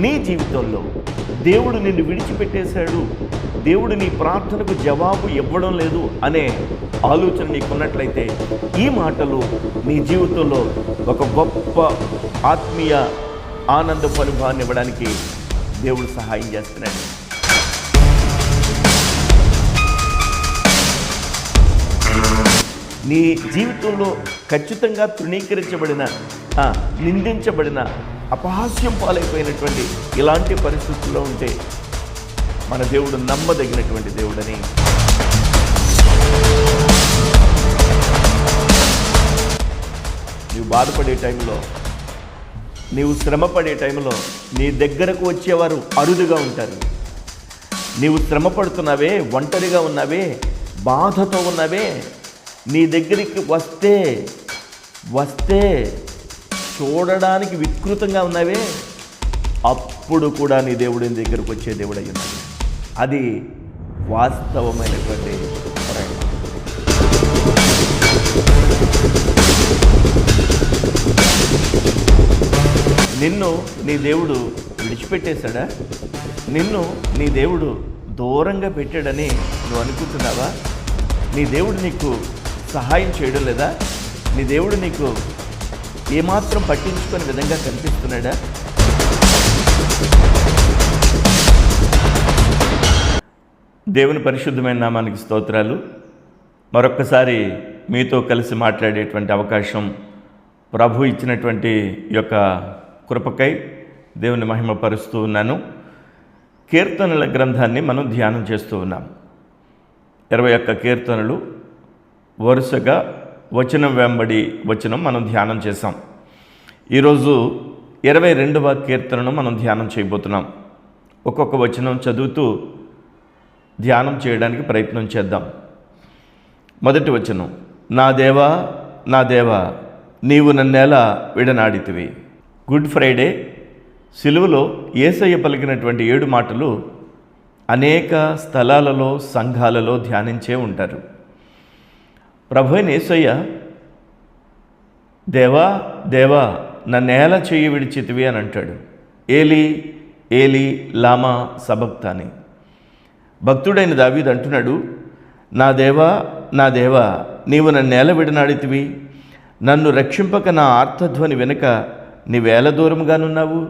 నీ జీవితంలో దేవుడు నిన్ను విడిచిపెట్టేశాడు, దేవుడు నీ ప్రార్థనకు జవాబు ఇవ్వడం లేదు అనే ఆలోచన నీకున్నట్లయితే ఈ మాటలు నీ జీవితంలో ఒక గొప్ప ఆత్మీయ ఆనందపు అనుభవాన్ని ఇవ్వడానికి దేవుడు సహాయం చేస్తున్నాడు. నీ జీవితంలో ఖచ్చితంగా తృణీకరించబడిన, నిందించబడిన, అపహాస్యం పాలైపోయినటువంటి ఇలాంటి పరిస్థితుల్లో ఉంటే మన దేవుడు నమ్మదగినటువంటి దేవుడని, నీవు బాధపడే టైంలో, నీవు శ్రమపడే టైంలో నీ దగ్గరకు వచ్చేవారు అరుదుగా ఉంటారు. నీవు శ్రమ పడుతున్నావే, ఒంటరిగా ఉన్నావే, బాధతో ఉన్నావే, నీ దగ్గరికి వస్తే చూడడానికి వికృతంగా ఉన్నావే, అప్పుడు కూడా నీ దేవుడి దగ్గరకు వచ్చే దేవుడు అయి ఉన్నాడు. అది వాస్తవమైనటువంటి ప్రయాణం. నిన్ను నీ దేవుడు విడిచిపెట్టేశాడా? నిన్ను నీ దేవుడు దూరంగా పెట్టాడని నువ్వు అనుకుంటున్నావా? నీ దేవుడు నీకు సహాయం చేయడం లేదా? నీ దేవుడు నీకు ఏమాత్రం పట్టించుకునే విధంగా కనిపిస్తున్నాడా? దేవుని పరిశుద్ధమైన నామానికి స్తోత్రాలు. మరొక్కసారి మీతో కలిసి మాట్లాడేటువంటి అవకాశం ప్రభు ఇచ్చినటువంటి యొక్క కృపకై దేవుని మహిమపరుస్తూ ఉన్నాను. కీర్తనల గ్రంథాన్ని మనం ధ్యానం చేస్తూ ఉన్నాం. 21 కీర్తనలు వరుసగా వచనం వెంబడి వచనం మనం ధ్యానం చేసాం. ఈరోజు 22వ కీర్తనను మనం ధ్యానం చేయబోతున్నాం. ఒక్కొక్క వచనం చదువుతూ ధ్యానం చేయడానికి ప్రయత్నం చేద్దాం. మొదటి వచనం, నా దేవా నా దేవా నీవు నన్నేలా విడనాడితివి. గుడ్ ఫ్రైడే సిలువలో యేసయ్య పలికినటువంటి 7 మాటలు అనేక స్థలాలలో, సంఘాలలో ధ్యానించే ఉంటారు. ప్రభువైన యేసయ్య దేవా దేవా నన్నేలా చెయ్యి విడిచితివి అని అంటాడు. ఏలి ఏలి లామా సబక్తాని. భక్తుడైన దావీదు అంటున్నాడు, నా దేవా నా దేవా నీవు నన్నేల విడనాడితివి, నన్ను రక్షింపక నా ఆర్తధ్వని వెనుక నీవేల దూరంగానున్నావు.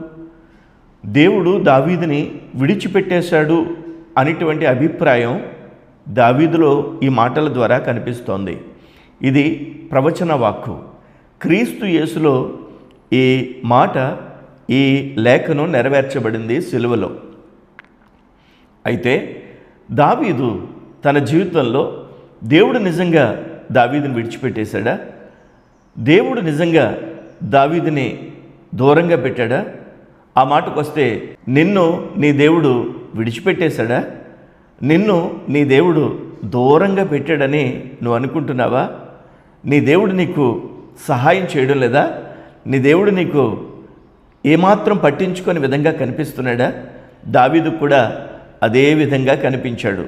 దేవుడు దావీదుని విడిచిపెట్టేశాడు అనేటువంటి అభిప్రాయం దావీదులో ఈ మాటల ద్వారా కనిపిస్తోంది. ఇది ప్రవచన వాక్కు. క్రీస్తు యేసులో ఈ మాట, ఈ లేఖను నెరవేర్చబడింది సిలువలో. అయితే దావీదు తన జీవితంలో దేవుడు నిజంగా దావీదుని విడిచిపెట్టేశాడా? దేవుడు నిజంగా దావీదుని దూరంగా పెట్టాడా? ఆ మాటకు వస్తే, నిన్ను నీ దేవుడు విడిచిపెట్టేశాడా? నిన్ను నీ దేవుడు దూరంగా పెట్టాడని నువ్వు అనుకుంటున్నావా? నీ దేవుడు నీకు సహాయం చేయడం లేదా? నీ దేవుడు నీకు ఏమాత్రం పట్టించుకునే విధంగా కనిపిస్తున్నాడా? దావీదు కూడా అదే విధంగా కనిపించాడు.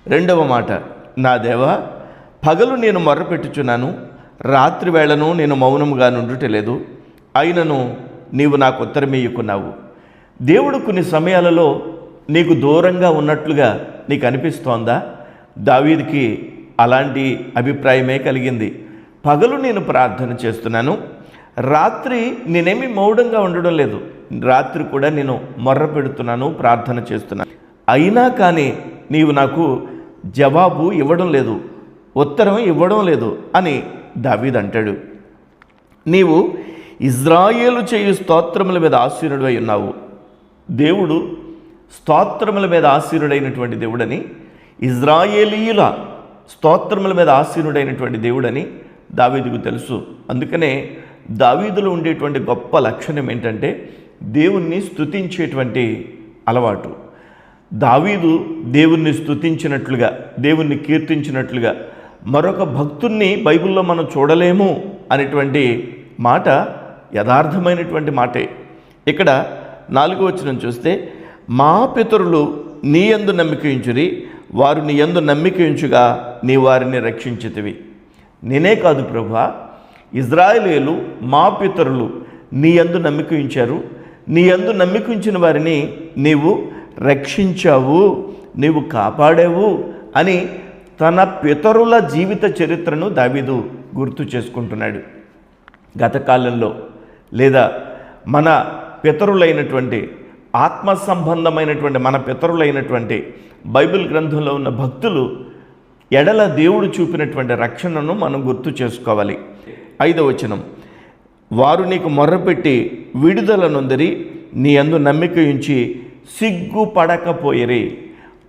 రెండవ మాట, నా దేవా పగలు నేను మొర్రపెట్టుచున్నాను, రాత్రి వేళను నేను మౌనముగా నుండుటలేదు, అయినను నీవు నాకు ఉత్తరమియ్యుకున్నావు. దేవుడు కొన్ని సమయాలలో నీకు దూరంగా ఉన్నట్లుగా నీకు అనిపిస్తోందా? దావీదుకి అలాంటి అభిప్రాయమే కలిగింది. పగలు నేను ప్రార్థన చేస్తున్నాను, రాత్రి నేనేమి మౌనంగా ఉండడం లేదు, రాత్రి కూడా నేను మొర్ర పెడుతున్నాను, ప్రార్థన చేస్తున్నాను, అయినా కానీ నీవు నాకు జవాబు ఇవ్వడం లేదు, ఉత్తరం ఇవ్వడం లేదు అని దావీదు అంటాడు. నీవు ఇజ్రాయేలు చేయు స్తోత్రముల మీద ఆశీనుడు అయి ఉన్నావు. దేవుడు స్తోత్రముల మీద ఆశీనుడైనటువంటి దేవుడని, ఇజ్రాయేలీయుల స్తోత్రముల మీద ఆశీనుడైనటువంటి దేవుడని దావీదుకు తెలుసు. అందుకనే దావీదులో ఉండేటువంటి గొప్ప లక్షణం ఏంటంటే దేవుణ్ణి స్తుతించేటువంటి అలవాటు. దావీదు దేవుణ్ణి స్తుతించినట్లుగా, దేవుణ్ణి కీర్తించినట్లుగా మరొక భక్తుణ్ణి బైబిల్లో మనం చూడలేము అనేటువంటి మాట యథార్థమైనటువంటి మాటే. ఇక్కడ 4వ వచనం చూస్తే, మా పితరులు నీ యందు నమ్మిక ఉంచిరి, వారు నీ యందు నమ్మిక ఉంచుగా నీ వారిని రక్షించితివి. నేనే కాదు ప్రభువా, ఇజ్రాయేలీయులు మా పితరులు నీ యందు నమ్మిక ఉంచారు, నీ యందు నమ్మిక ఉంచిన వారిని నీవు రక్షించావు, నీవు కాపాడావు అని తన పితరుల జీవిత చరిత్రను దావీదు గుర్తు చేసుకుంటున్నాడు. గత కాలంలో లేదా మన పితరులైనటువంటి ఆత్మ సంబంధమైనటువంటి మన పితరులైనటువంటి బైబిల్ గ్రంథంలో ఉన్న భక్తులు ఎడల దేవుడు చూపినటువంటి రక్షణను మనం గుర్తు చేసుకోవాలి. 5వ వచనం, వారు నీకు మొర్రపెట్టి విడుదల నొందిరి, నీ యందు నమ్మిక ఉంచి సిగ్గుపడకపోయిరి.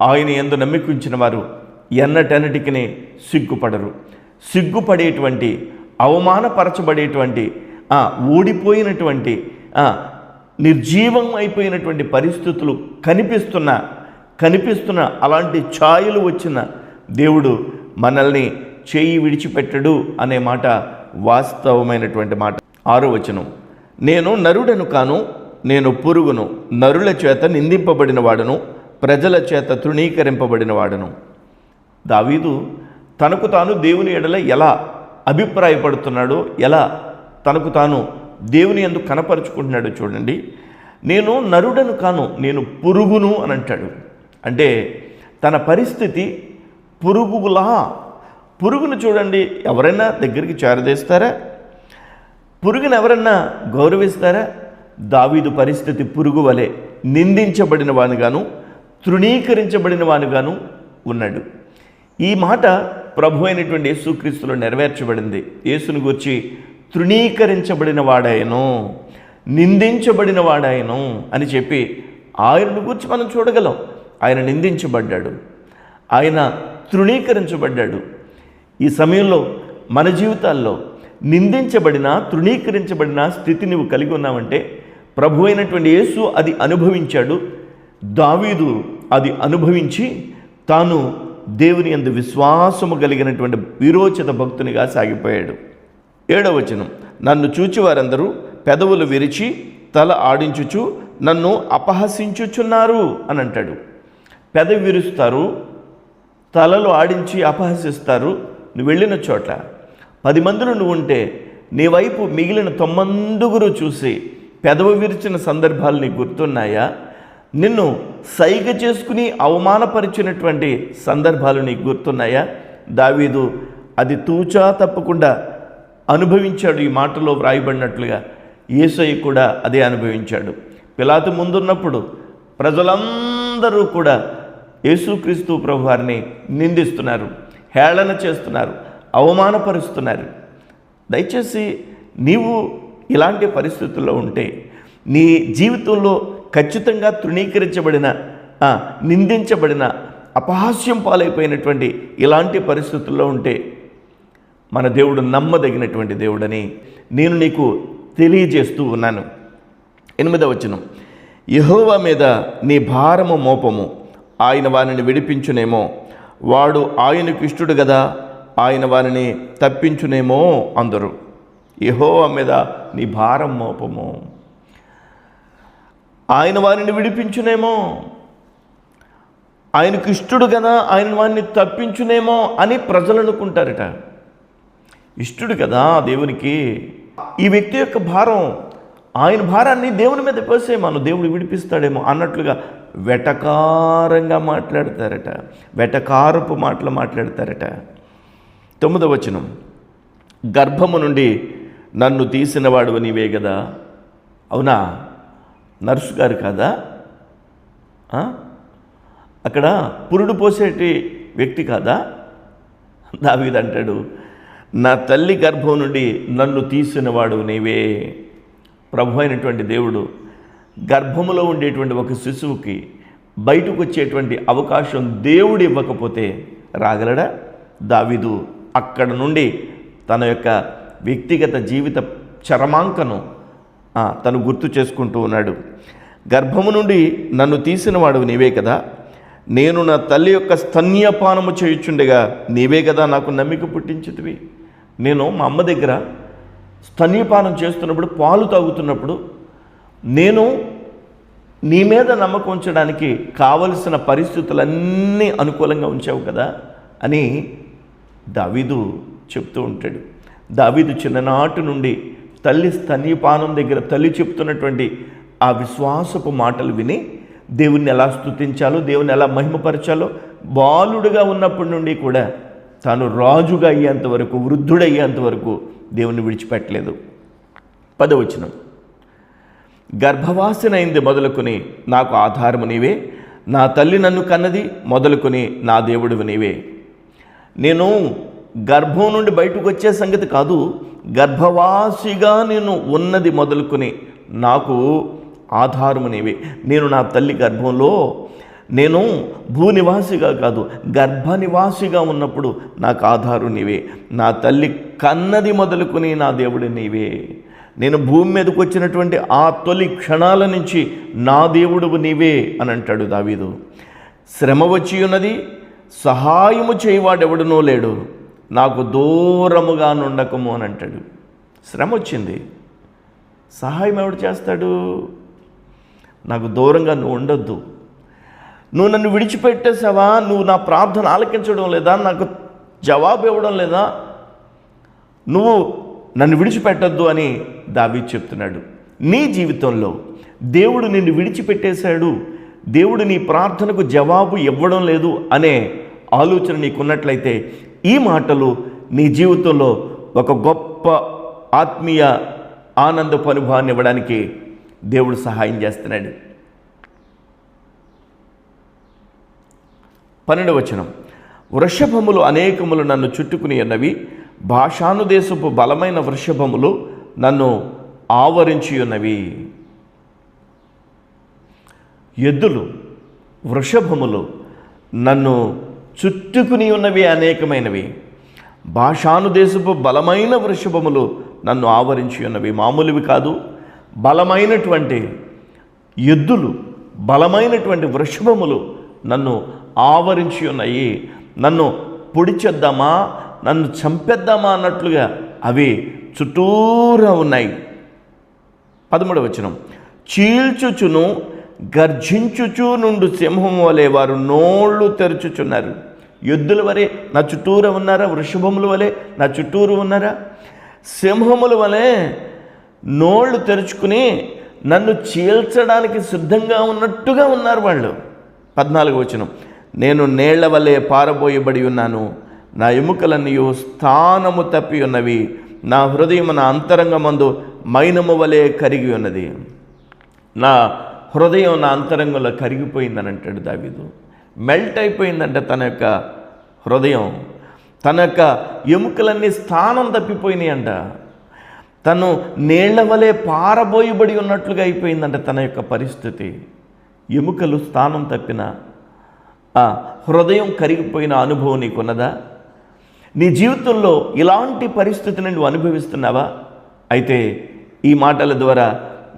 ఆయన యందు నమ్మిక ఉంచిన వారు ఎన్నటన్నిటికీ సిగ్గుపడరు. సిగ్గుపడేటువంటి, అవమానపరచబడేటువంటి, ఓడిపోయినటువంటి, నిర్జీవం అయిపోయినటువంటి పరిస్థితులు కనిపిస్తున్న అలాంటి ఛాయలు వచ్చిన దేవుడు మనల్ని చేయి విడిచిపెట్టడు అనే మాట వాస్తవమైనటువంటి మాట. 6వ వచనం, నేను నరుడను కాను, నేను పురుగును, నరుల చేత నిందింపబడిన వాడను, ప్రజల చేత తృణీకరింపబడిన వాడను. దావీదు తనకు తాను దేవుని ఎడల ఎలా అభిప్రాయపడుతున్నాడో, ఎలా తనకు తాను దేవుని యందు కనపరుచుకుంటున్నాడో చూడండి. నేను నరుడను కాను, నేను పురుగును అని అంటాడు. అంటే తన పరిస్థితి పురుగును చూడండి, ఎవరైనా దగ్గరికి చేరదేస్తారా? పురుగును ఎవరన్నా గౌరవిస్తారా? దావీదు పరిస్థితి పురుగు వలె నిందించబడిన వానుగాను, తృణీకరించబడిన వానుగాను ఉన్నాడు. ఈ మాట ప్రభు అయినటువంటి యేసుక్రీస్తులో నెరవేర్చబడింది. యేసును గూర్చి తృణీకరించబడిన వాడాయను, నిందించబడిన వాడాయను అని చెప్పి ఆయనను గూర్చి మనం చూడగలం. ఆయన నిందించబడ్డాడు, ఆయన తృణీకరించబడ్డాడు. ఈ సమయంలో మన జీవితాల్లో నిందించబడిన, తృణీకరించబడిన స్థితి నువ్వు కలిగి ఉన్నావంటే ప్రభు అయినటువంటి యేసు అది అనుభవించాడు. దావీదు అది అనుభవించి తాను దేవుని యందు విశ్వాసము కలిగినటువంటి విరోచిత భక్తునిగా సాగిపోయాడు. 7వ వచనం, నన్ను చూచి వారందరూ పెదవులు విరిచి తల ఆడించుచు నన్ను అపహసించుచున్నారు అని అంటాడు. పెదవి విరుస్తారు, తలలు ఆడించి అపహసిస్తారు. నువ్వు వెళ్ళిన చోట 10 మందిలో నువ్వు ఉంటే నీ వైపు మిగిలిన 9 చూసి పెదవి విరిచిన సందర్భాలు నీకు గుర్తున్నాయా? నిన్ను సైగ చేసుకుని అవమానపరిచినటువంటి సందర్భాలు నీకు గుర్తున్నాయా? దావీదు అది తూచా తప్పకుండా అనుభవించాడు. ఈ మాటలో వ్రాయబడినట్లుగా యేసయ్య కూడా అదే అనుభవించాడు. పిలాతు ముందున్నప్పుడు ప్రజలందరూ కూడా యేసుక్రీస్తు ప్రభువారిని నిందిస్తున్నారు, హేళన చేస్తున్నారు, అవమానపరుస్తున్నారు. దయచేసి నీవు ఇలాంటి పరిస్థితుల్లో ఉంటే, నీ జీవితంలో ఖచ్చితంగా తృణీకరించబడిన, నిందించబడిన, అపహాస్యం పాలైపోయినటువంటి ఇలాంటి పరిస్థితుల్లో ఉంటే మన దేవుడు నమ్మదగినటువంటి దేవుడని నేను నీకు తెలియజేస్తూ ఉన్నాను. 8వ వచనం, యెహోవా మీద నీ భారము మోపము, ఆయన వారిని విడిపించునేమో, వాడు ఆయనకు ఇష్టడు కదా, ఆయన వారిని తప్పించునేమో అందరూ. యెహోవా మీద నీ భారం మోపము, ఆయన వారిని విడిపించునేమో, ఆయనకు ఇష్టడు కదా, ఆయన వారిని తప్పించునేమో అని ప్రజలు అనుకుంటారట. ఇష్టడు కదా దేవునికి, ఈ వ్యక్తి యొక్క భారం, ఆయన భారాన్ని దేవుని మీద పోసేమను, దేవుడు విడిపిస్తాడేమో అన్నట్లుగా వెటకారంగా మాట్లాడతారట, వెటకారపు మాటలు మాట్లాడతారట. 9వ వచనం, గర్భము నుండి నన్ను తీసినవాడు నీవే కదా. అవునా? నర్సు గారు కాదా? అక్కడ పురుడు పోసేటి వ్యక్తి కాదా? దావీదు అంటాడు, నా తల్లి గర్భం నుండి నన్ను తీసినవాడు నీవే. ప్రభు అయినటువంటి దేవుడు గర్భములో ఉండేటువంటి ఒక శిశువుకి బయటకు వచ్చేటువంటి అవకాశం దేవుడు ఇవ్వకపోతే రాగలడా? దావీదు అక్కడ నుండి తన యొక్క వ్యక్తిగత జీవిత చరమాంకను తను గుర్తు చేసుకుంటూ ఉన్నాడు. గర్భము నుండి నన్ను తీసినవాడు నీవే కదా, నేను నా తల్లి యొక్క స్తన్యపానము చేయుచుండగా నీవే కదా నాకు నమ్మిక పుట్టించితివి. నేను మా అమ్మ దగ్గర స్తన్యపానం చేస్తున్నప్పుడు, పాలు తాగుతున్నప్పుడు నేను నీ మీద నమ్మకం ఉంచడానికి కావలసిన పరిస్థితులన్నీ అనుకూలంగా ఉంచావు కదా అని దావీదు చెప్తూ ఉంటాడు. దావీదు చిన్ననాటి నుండి తల్లి స్తన్యపానం దగ్గర తల్లి చెప్తున్నటువంటి ఆ విశ్వాసపు మాటలు విని దేవుణ్ణి ఎలా స్తుతించాలో, దేవుని ఎలా మహిమపరచాలో బాలుడుగా ఉన్నప్పటి నుండి కూడా తాను రాజుగా అయ్యేంత వరకు, వృద్ధుడయ్యేంత వరకు దేవుణ్ణి విడిచిపెట్టలేదు. 10వ వచనం, గర్భవాసనైంది మొదలుకొని నాకు ఆధారము నీవే, నా తల్లి నన్ను కన్నది మొదలుకొని నా దేవుడివి నీవే. నేను గర్భం నుండి బయటకు వచ్చే సంగతి కాదు, గర్భవాసిగా నేను ఉన్నది మొదలుకొని నాకు ఆధారము నీవే. నేను నా తల్లి గర్భంలో, నేను భూనివాసిగా కాదు గర్భనివాసిగా ఉన్నప్పుడు నాకు ఆధారం నీవే. నా తల్లి కన్నది మొదలుకొని నా దేవుడు నీవే. నేను భూమి మీదకి వచ్చినటువంటి ఆ తొలి క్షణాల నుంచి నా దేవుడు నీవే అని అంటాడు దావీదు. శ్రమ వచ్చి ఉన్నది, సహాయము చేయవాడెవడునో లేడు, నాకు దూరముగా నుండకము అని అంటాడు. శ్రమ వచ్చింది, సహాయం ఎవడు చేస్తాడు? నాకు దూరంగా నువ్వు ఉండొద్దు, నువ్వు నన్ను విడిచిపెట్టేసావా, నువ్వు నా ప్రార్థన ఆలకించడం లేదా, నాకు జవాబు ఇవ్వడం లేదా, నువ్వు నన్ను విడిచిపెట్టద్దు అని దావీదు చెప్తున్నాడు. నీ జీవితంలో దేవుడు నిన్ను విడిచిపెట్టేశాడు, దేవుడు నీ ప్రార్థనకు జవాబు ఇవ్వడం లేదు అనే ఆలోచన నీకున్నట్లయితే ఈ మాటలు నీ జీవితంలో ఒక గొప్ప ఆత్మీయ ఆనందపు అనుభవాన్ని ఇవ్వడానికి దేవుడు సహాయం చేస్తున్నాడు. 12వ వచనం, వృషభములు అనేకములు నన్ను చుట్టుకుని ఉన్నవి, భాషాను దేశపు బలమైన వృషభములు నన్ను ఆవరించి ఉన్నవి. ఎద్దులు, వృషభములు నన్ను చుట్టుకుని ఉన్నవి అనేకమైనవి, భాషాను దేశపు బలమైన వృషభములు నన్ను ఆవరించి ఉన్నవి. మామూలువి కాదు, బలమైనటువంటి ఎద్దులు, బలమైనటువంటి వృషభములు నన్ను ఆవరించి ఉన్నాయి. నన్ను పొడిచేద్దామా, నన్ను చంపేద్దామా అన్నట్లుగా అవి చుట్టూరా ఉన్నాయి. 13వ వచనం, చీల్చుచును గర్జించుచు నుండు సింహం వలె వారు నోళ్ళు తెరుచుచున్నారు. ఎద్దుల వలె నా చుట్టూరు ఉన్నారా? వృషభముల వలె నా చుట్టూరు ఉన్నారా? సింహముల వలె నోళ్ళు తెరుచుకుని నన్ను చీల్చడానికి సిద్ధంగా ఉన్నట్టుగా ఉన్నారు వాళ్ళు. 14వ వచనం, నేను నీళ్ల వలె పారబోయబడి ఉన్నాను, నా ఎముకలన్నీ స్థానము తప్పి ఉన్నవి, నా హృదయం నా అంతరంగమందు మైనము వలె కరిగి ఉన్నది. నా హృదయం నా అంతరంగంలో కరిగిపోయిందని అంటాడు దావీదు. మెల్ట్ అయిపోయిందంటే తన యొక్క హృదయం, తన యొక్క ఎముకలన్నీ స్థానం తప్పిపోయినాయి అంట. తను నీళ్ల వలె పారబోయబడి ఉన్నట్లుగా అయిపోయిందంట తన యొక్క పరిస్థితి. ఎముకలు స్థానం తప్పిన, హృదయం కరిగిపోయిన అనుభవం నీకున్నదా? నీ జీవితంలో ఇలాంటి పరిస్థితిని నువ్వు అనుభవిస్తున్నావా? అయితే ఈ మాటల ద్వారా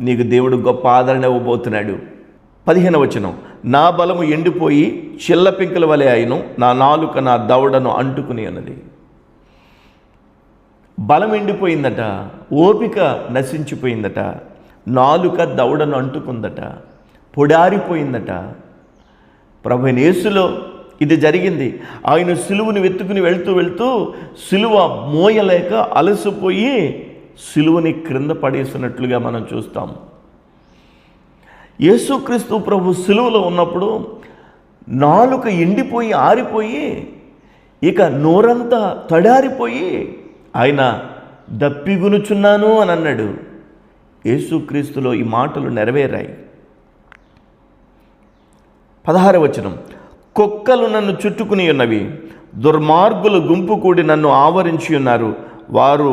నీకు దేవుడు గొప్ప ఆదరణ ఇవ్వబోతున్నాడు. 15వ వచనం, నా బలము ఎండిపోయి చిల్లపింకల వలె అయిను, నా నాలుక నా దవడను అంటుకుని ఉన్నది. బలం ఎండిపోయిందట, ఓపిక నశించిపోయిందట, నాలుక దవడను అంటుకుందట, పొడారిపోయిందట. ప్రభువైన యేసులో ఇది జరిగింది. ఆయన సిలువను వెతుకుని వెళ్తూ వెళ్తూ సిలువ మోయలేక అలసిపోయి సిలువని క్రింద పడేసినట్లుగా మనం చూస్తాం. యేసుక్రీస్తు ప్రభు సిలువలో ఉన్నప్పుడు నాలుక ఎండిపోయి ఆరిపోయి, ఇక నోరంతా తడారిపోయి ఆయన దప్పిగునుచున్నాను అని అన్నాడు. యేసుక్రీస్తులో ఈ మాటలు నెరవేరాయి. 16వ వచనం, కుక్కలు నన్ను చుట్టుకుని ఉన్నవి, దుర్మార్గులు గుంపు కూడి నన్ను ఆవరించి ఉన్నారు, వారు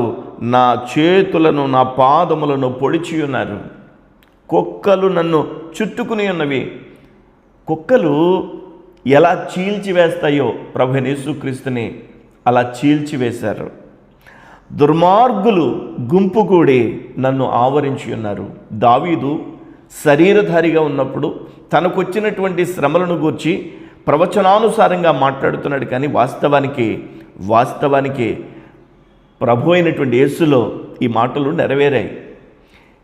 నా చేతులను నా పాదములను పొడిచి ఉన్నారు. కుక్కలు నన్ను చుట్టుకుని ఉన్నవి. కుక్కలు ఎలా చీల్చివేస్తాయో ప్రభువైన యేసుక్రీస్తుని అలా చీల్చివేశారు. దుర్మార్గులు గుంపు కూడి నన్ను ఆవరించి ఉన్నారు. దావీదు శరీరధారిగా ఉన్నప్పుడు తనకు వచ్చినటువంటి శ్రమలను గూర్చి ప్రవచనానుసారంగా మాట్లాడుతున్నాడు. కానీ వాస్తవానికి ప్రభు అయినటువంటి యేసులో ఈ మాటలు నెరవేరాయి.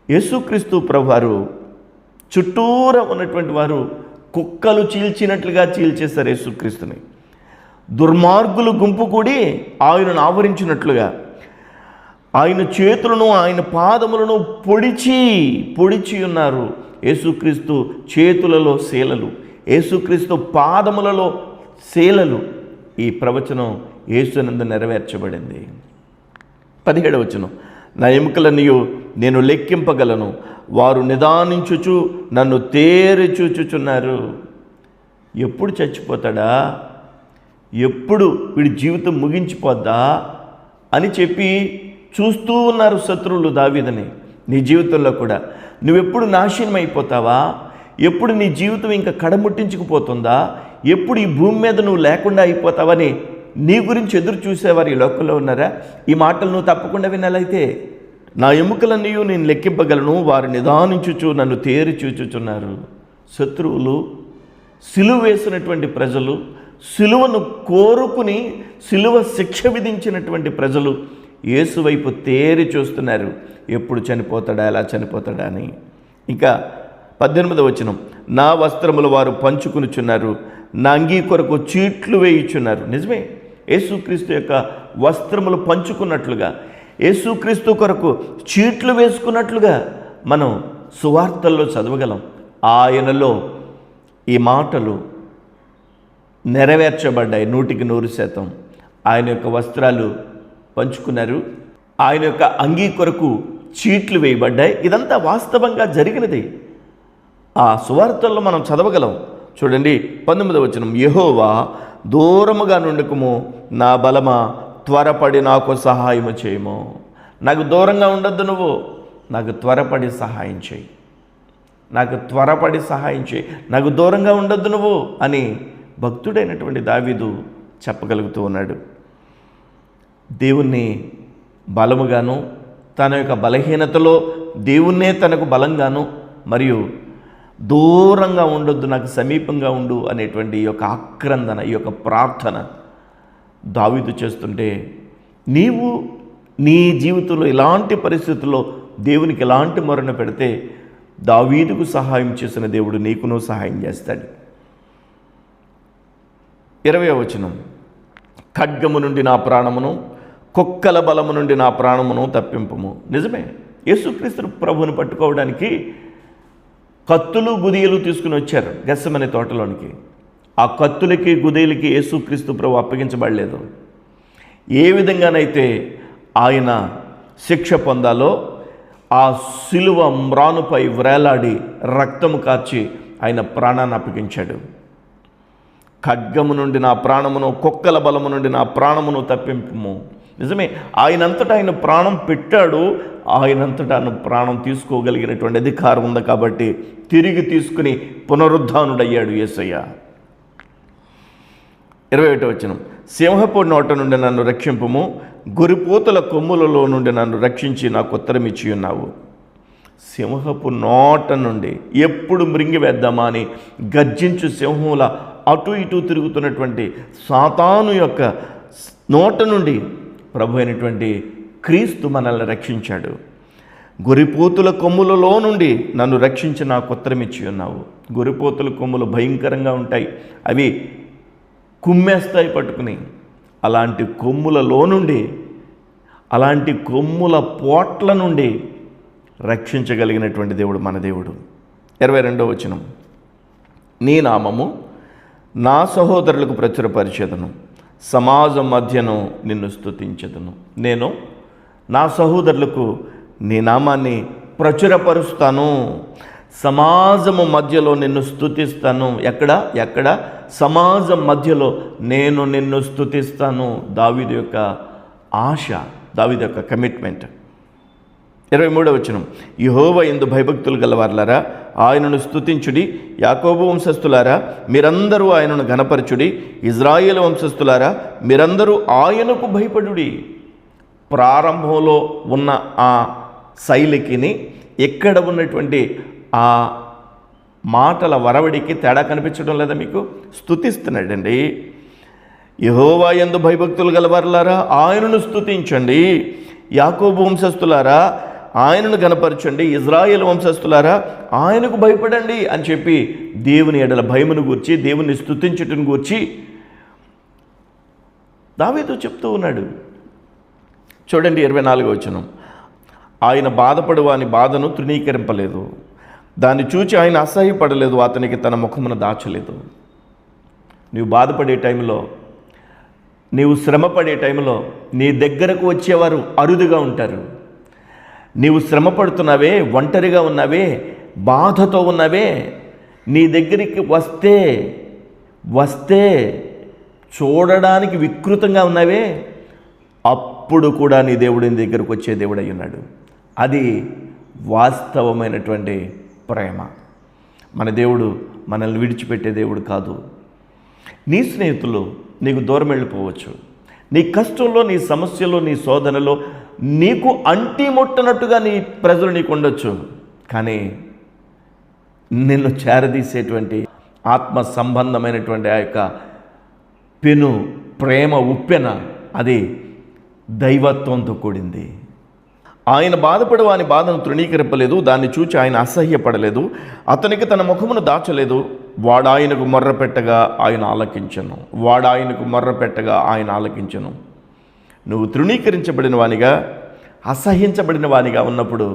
యేసుక్రీస్తు ప్రభువారు చుట్టూరా ఉన్నటువంటి వారు కుక్కలు చీల్చినట్లుగా చీల్చేశారు యేసుక్రీస్తుని. దుర్మార్గులు గుంపు కూడి ఆయనను ఆవరించినట్లుగా ఆయన చేతులను ఆయన పాదములను పొడిచి ఉన్నారు. యేసుక్రీస్తు చేతులలో శీలలు, యేసుక్రీస్తు పాదములలో శీలలు. ఈ ప్రవచనం యేసునందు నెరవేర్చబడింది. 17వ వచనం, నా ఎముకలనియు నేను లెక్కింపగలను, వారు నిదానించుచు నన్ను తేరి చూచుచున్నారు. ఎప్పుడు చచ్చిపోతాడా, ఎప్పుడు వీడి జీవితం ముగించిపోద్దా అని చెప్పి చూస్తూ ఉన్నారు శత్రువులు దావీదుని. నీ జీవితంలో కూడా నువ్వెప్పుడు నాశనం అయిపోతావా, ఎప్పుడు నీ జీవితం ఇంకా కడముట్టించుకుపోతుందా, ఎప్పుడు ఈ భూమి మీద నువ్వు లేకుండా అయిపోతావని నీ గురించి ఎదురు చూసేవారు ఈ లోకంలో ఉన్నారా? ఈ మాటలు నువ్వు తప్పకుండా వినాలైతే, నా ఎముకలన్నీ నేను లెక్కింపగలను, వారు నిదానించుచు నన్ను తేరి చూచుచున్నారు. శత్రువులు, సిలువ వేసినటువంటి ప్రజలు, సిలువను కోరుకుని సిలువ శిక్ష విధించినటువంటి ప్రజలు యేసు వైపు తేరి చూస్తున్నారు, ఎప్పుడు చనిపోతాడా, ఎలా చనిపోతాడా అని. ఇంకా 18వ వచనం, నా వస్త్రములు వారు పంచుకునిచున్నారు, నా అంగీ కొరకు చీట్లు వేయుచున్నారు. నిజమే, యేసుక్రీస్తు యొక్క వస్త్రములు పంచుకున్నట్లుగా, యేసుక్రీస్తు కొరకు చీట్లు వేసుకున్నట్లుగా మనం సువార్తల్లో చదవగలం. ఆయనలో ఈ మాటలు నెరవేర్చబడ్డాయి 100%. ఆయన యొక్క వస్త్రాలు పంచుకున్నారు, ఆయన యొక్క అంగీ కొరకు చీట్లు వేయబడ్డాయి. ఇదంతా వాస్తవంగా జరిగినది. ఆ సువార్తల్లో మనం చదవగలం. చూడండి 19వ వచనం, యెహోవా దూరముగా నుండుకుము, నా బలమా త్వరపడి నాకు సహాయము చేయము. నాకు దూరంగా ఉండొద్దు నువ్వు, నాకు త్వరపడి సహాయం చేయి, నాకు త్వరపడి సహాయం చేయి, నాకు దూరంగా ఉండొద్దు నువ్వు అని భక్తుడైనటువంటి దావీదు చెప్పగలుగుతూ ఉన్నాడు. దేవుణ్ణి బలముగాను, తన యొక్క బలహీనతలో దేవుణ్ణే తనకు బలంగాను, మరియు దూరంగా ఉండొద్దు, నాకు సమీపంగా ఉండు అనేటువంటి ఈ యొక్క ఆక్రందన, ఈ యొక్క ప్రార్థన దావీదు చేస్తుంటే, నీవు నీ జీవితంలో ఇలాంటి పరిస్థితుల్లో దేవునికి ఎలాంటి మొరన పెడితే దావీదుకు సహాయం చేసిన దేవుడు నీకును సహాయం చేస్తాడు. 20వ వచనం, ఖడ్గము నుండి నా ప్రాణమును, కుక్కల బలము నుండి నా ప్రాణమును తప్పింపుము. నిజమే, యేసుక్రీస్తు ప్రభువుని పట్టుకోవడానికి కత్తులు గుదియలు తీసుకుని వచ్చారు గెత్సెమనే తోటలోనికి. ఆ కత్తులకి గుదియలకి యేసుక్రీస్తు ప్రభు అప్పగించబడలేదు. ఏ విధంగానైతే ఆయన శిక్ష పొందాలో ఆ సిలువ మ్రానుపై వ్రేలాడి రక్తము కార్చి ఆయన ప్రాణాన్ని అప్పగించాడు. ఖడ్గము నుండి నా ప్రాణమును, కుక్కల బలము నుండి నా ప్రాణమును తప్పింపుము. నిజమే, ఆయనంతటా ఆయన ప్రాణం పెట్టాడు, ఆయనంతటా ఆయన ప్రాణం తీసుకోగలిగినటువంటి అధికారం ఉంది కాబట్టి తిరిగి తీసుకుని పునరుద్ధానుడయ్యాడు యేసయ్య. 21వ వచనం, సింహపు నోట నుండి నన్ను రక్షింపుము, గొరిపోతుల కొమ్ములలో నుండి నన్ను రక్షించి నాకు ఉత్తరం ఇచ్చి ఉన్నావు. సింహపు నోట నుండి ఎప్పుడు మృంగివేద్దామా అని గర్జించు సింహంలా అటు ఇటు తిరుగుతున్నటువంటి సాతాను యొక్క నోట నుండి ప్రభు అయినటువంటి క్రీస్తు మనల్ని రక్షించాడు. గొరిపోతుల కొమ్ములలో నుండి నన్ను రక్షించి నాకు ఉత్తరం ఇచ్చి ఉన్నావు. గొరిపోతుల కొమ్ములు భయంకరంగా ఉంటాయి, అవి కుమ్మేస్తాయి పట్టుకుని. అలాంటి కొమ్ములలో నుండి, అలాంటి కొమ్ముల పోట్ల నుండి రక్షించగలిగినటువంటి దేవుడు మన దేవుడు. 22వ వచనం, నీ నామము నా సహోదరులకు ప్రచురపరిచేదను, సమాజం మధ్యను నిన్ను స్తుతించెదను. నేను నా సహోదరులకు నీ నామాన్ని ప్రచురపరుస్తాను, సమాజము మధ్యలో నిన్ను స్తుతిస్తాను. ఎక్కడ సమాజం మధ్యలో నేను నిన్ను స్తుతిస్తాను. దావీదు యొక్క ఆశ, దావీదు యొక్క కమిట్మెంట్. 23వ వచనం, యెహోవా యందు భయభక్తులు గలవారులారా ఆయనను స్తుతించుడి, యాకోబు వంశస్థులారా మీరందరూ ఆయనను ఘనపరచుడి, ఇజ్రాయేలు వంశస్థులారా మీరందరూ ఆయనకు భయపడుడి. ప్రారంభంలో ఉన్న ఆ శైలికిని ఇక్కడ ఉన్నటువంటి ఆ మాటల వరవడికి తేడా కనిపించడం లేదా మీకు? స్తుతిస్తున్నాడండి. యెహోవా యందు భయభక్తులు గలవారులారా ఆయనను స్తుతించండి, యాకోబు వంశస్థులారా ఆయనను గనపరచండి, ఇజ్రాయేలు వంశస్థులారా ఆయనకు భయపడండి అని చెప్పి దేవుని ఎడల భయమును గూర్చి, దేవుని స్తుతించుటను గూర్చి దావీదు చెప్తూ ఉన్నాడు. చూడండి 24వ వచనం, ఆయన బాధపడు వాని బాధను తృణీకరింపలేదు, దాన్ని చూచి ఆయన అసహ్యపడలేదు, అతనికి తన ముఖమును దాచలేదు. నీవు బాధపడే టైంలో, నీవు శ్రమపడే టైంలో నీ దగ్గరకు వచ్చేవారు అరుదుగా ఉంటారు. నీవు శ్రమపడుతున్నావే, ఒంటరిగా ఉన్నావే, బాధతో ఉన్నావే, నీ దగ్గరికి వస్తే చూడడానికి వికృతంగా ఉన్నావే, అప్పుడు కూడా నీ దేవుడు నీ దగ్గరకు వచ్చే దేవుడై ఉన్నాడు. అది వాస్తవమైనటువంటి ప్రేమ. మన దేవుడు మనల్ని విడిచిపెట్టే దేవుడు కాదు. నీ స్నేహితులు నీకు దూరం వెళ్ళిపోవచ్చు, నీ కష్టంలో, నీ సమస్యలో, నీ శోధనలో నీకు అంటి ముట్టనట్టుగా నీ ప్రజలు నీకు ఉండొచ్చు, కానీ నిన్ను చేరదీసేటువంటి ఆత్మ సంబంధమైనటువంటి ఆ యొక్క పెను ప్రేమ ఉప్పెన, అది దైవత్వంతో కూడింది. ఆయన బాధపడి వాని బాధను తృణీకరింపలేదు, దాన్ని చూచి ఆయన అసహ్యపడలేదు, అతనికి తన ముఖమును దాచలేదు. వాడు ఆయనకు మొర్రపెట్టగా ఆయన ఆలకించెను. నువ్వు తృణీకరించబడిన వానిగా, అసహ్యించబడిన వానిగా ఉన్నప్పుడు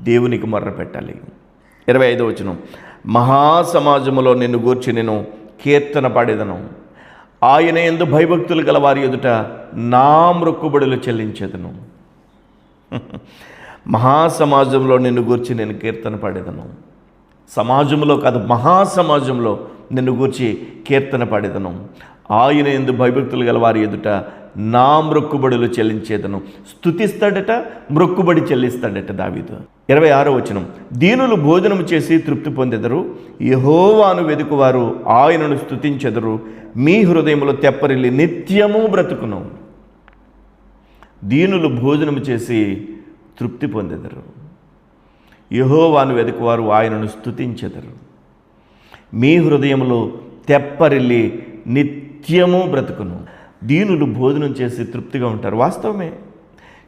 దేవునికి మొర్రపెట్టాలి. 25వ వచనం, మహాసమాజములో నిన్ను గూర్చి నేను కీర్తన పాడేదను, ఆయన యందు భయభక్తులు గల వారి ఎదుట నా మ్రొక్కుబడులు చెల్లించేదను. మహాసమాజంలో నిన్ను గూర్చి నేను కీర్తన పాడేదను. సమాజంలో కాదు, మహాసమాజంలో నిన్ను గూర్చి కీర్తన పాడేదను. ఆయన యందు భయభక్తులు గల వారి ఎదుట నా మ్రొక్కుబడులు చెల్లించేదను. స్తుతిస్తాడట, మ్రొక్కుబడి చెల్లిస్తాడట దావీదు. 26వ వచనం, దీనులు భోజనము చేసి తృప్తి పొందెదరు, యెహోవాను వెదుకువారు ఆయనను స్తుతించెదరు, మీ హృదయములో తెప్పరిల్లి నిత్యము బ్రతుకును. దీనులు భోజనము చేసి తృప్తి పొందెదరు, యెహోవాను వెదుకువారు ఆయనను స్తుతించెదరు, మీ హృదయములో తెప్పరిల్లి నిత్యము బ్రతుకును. దీనులు భోజనం చేసి తృప్తిగా ఉంటారు, వాస్తవమే.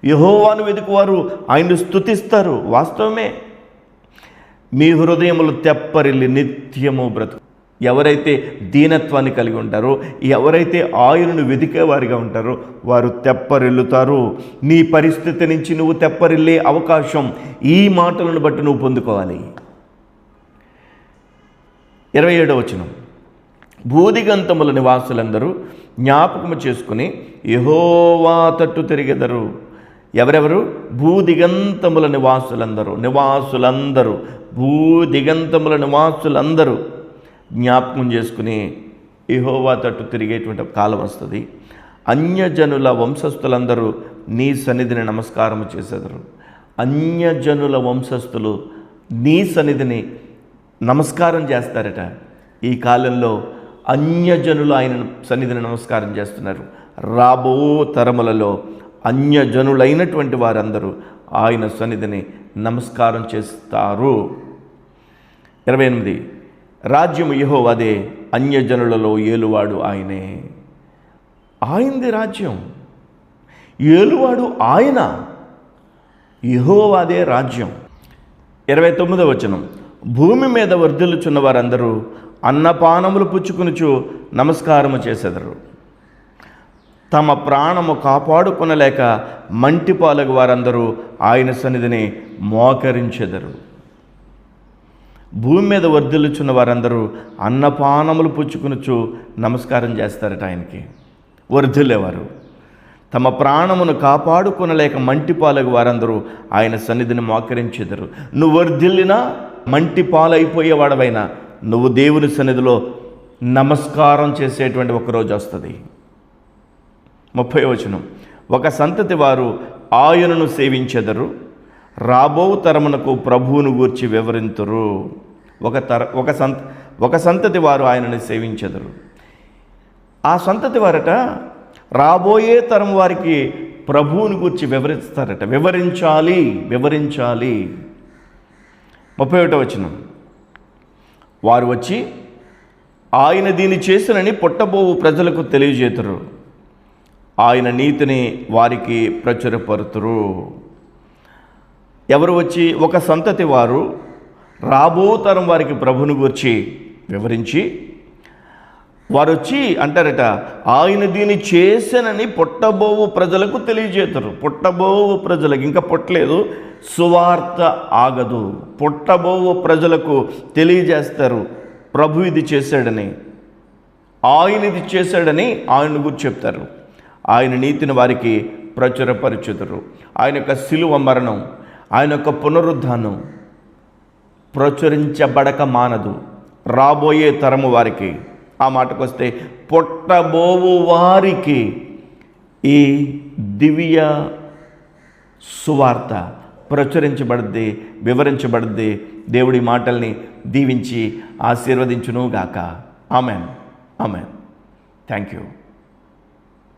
యెహోవాను వెదుకువారు ఆయన్ను స్తుతిస్తారు, వాస్తవమే. మీ హృదయములు తెప్పరిల్లి నిత్యము బ్రతుకు. ఎవరైతే దీనత్వాన్ని కలిగి ఉంటారో, ఎవరైతే ఆయనను వెదికేవారిగా ఉంటారో వారు తెప్పరిల్లుతారు. నీ పరిస్థితి నుంచి నువ్వు తెప్పరిల్లే అవకాశం ఈ మాటలను బట్టి నువ్వు పొందుకోవాలి. 27వ వచనం, భూదిగంతముల నివాసులందరూ జ్ఞాపకము చేసుకుని యెహోవా తట్టు తిరిగెదరు. ఎవరెవరు? భూదిగంతముల నివాసులందరూ భూదిగంతముల నివాసులందరూ జ్ఞాపకం చేసుకుని యెహోవా తట్టు తిరిగేటువంటి కాలం వస్తుంది. అన్యజనుల వంశస్థులందరూ నీ సన్నిధిని నమస్కారం చేసేదరు. అన్యజనుల వంశస్థులు నీ సన్నిధిని నమస్కారం చేస్తారట. ఈ కాలంలో అన్యజనులు ఆయన సన్నిధిని నమస్కారం చేస్తున్నారు. రాబో తరములలో అన్యజనులైనటువంటి వారందరూ ఆయన సన్నిధిని నమస్కారం చేస్తారు. 28, రాజ్యము యెహోవాదే, అన్యజనులలో ఏలువాడు ఆయనే. ఆయనది రాజ్యం, ఏలువాడు ఆయన, యెహోవాదే రాజ్యం. 29వ వచనం, భూమి మీద వర్ధిల్లుచున్న వారందరూ అన్నపానములు పుచ్చుకొనుచు నమస్కారము చేసెదరు. తమ ప్రాణము కాపాడుకొనలేక మంటిపాలగు వారందరూ ఆయన సన్నిధిని మోకరించెదరు. భూమి మీద వర్ధిల్లుచున్న వారందరూ అన్నపానములు పుచ్చుకొనుచు నమస్కారం చేస్తారట ఆయనకి. వర్ధిల్లేవారు తమ ప్రాణమును కాపాడుకొనలేక మంటిపాలగు వారందరూ ఆయన సన్నిధిని మోకరించెదరు. నువ్వు వర్ధిల్లినా, మంటిపాలైపోయేవాడవైనా, నువ్వు దేవుని సన్నిధిలో నమస్కారం చేసేటువంటి ఒకరోజు వస్తుంది. 30వ వచనం, ఒక సంతతి వారు ఆయనను సేవించెదరు, రాబో తరమునకు ప్రభువును గూర్చి వివరింతురు. ఒక సంతతి వారు ఆయనను సేవించెదరు. ఆ సంతతి వారట రాబోయే తరం వారికి ప్రభువుని గూర్చి వివరిస్తారట. వివరించాలి. 31వ వచనం, వారు వచ్చి ఆయన దీన్ని చేసినని పుట్టబోవు ప్రజలకు తెలియజేతురు, ఆయన నీతిని వారికి ప్రచురపరుతురు. ఎవరు వచ్చి? ఒక సంతతి వారు రాబో తరం వారికి ప్రభుని గూర్చి వివరించి వారు వచ్చి అంటారట, ఆయన దీన్ని చేశానని పుట్టబోవు ప్రజలకు తెలియజేస్తారు. పుట్టబోవు ప్రజలకు, ఇంకా పుట్టలేదు, సువార్త ఆగదు, పుట్టబోవు ప్రజలకు తెలియజేస్తారు ప్రభు ఇది చేశాడని, ఆయన ఇది చేశాడని ఆయన గురించి చెప్తారు. ఆయన నీతిని వారికి ప్రచురపరచుదురు. ఆయన యొక్క శిలువ మరణం, ఆయన యొక్క పునరుద్ధానం ప్రచురించబడక మానదు రాబోయే తరము వారికి. ఆ మాటకు వస్తే పుట్టబోవు వారికి ఈ దివ్య సువార్త ప్రచురించబడుద్ది, వివరించబడుద్ది. దేవుడి మాటల్ని దీవించి ఆశీర్వదించును గాక. ఆమెన్. ఆమెన్. Thank you.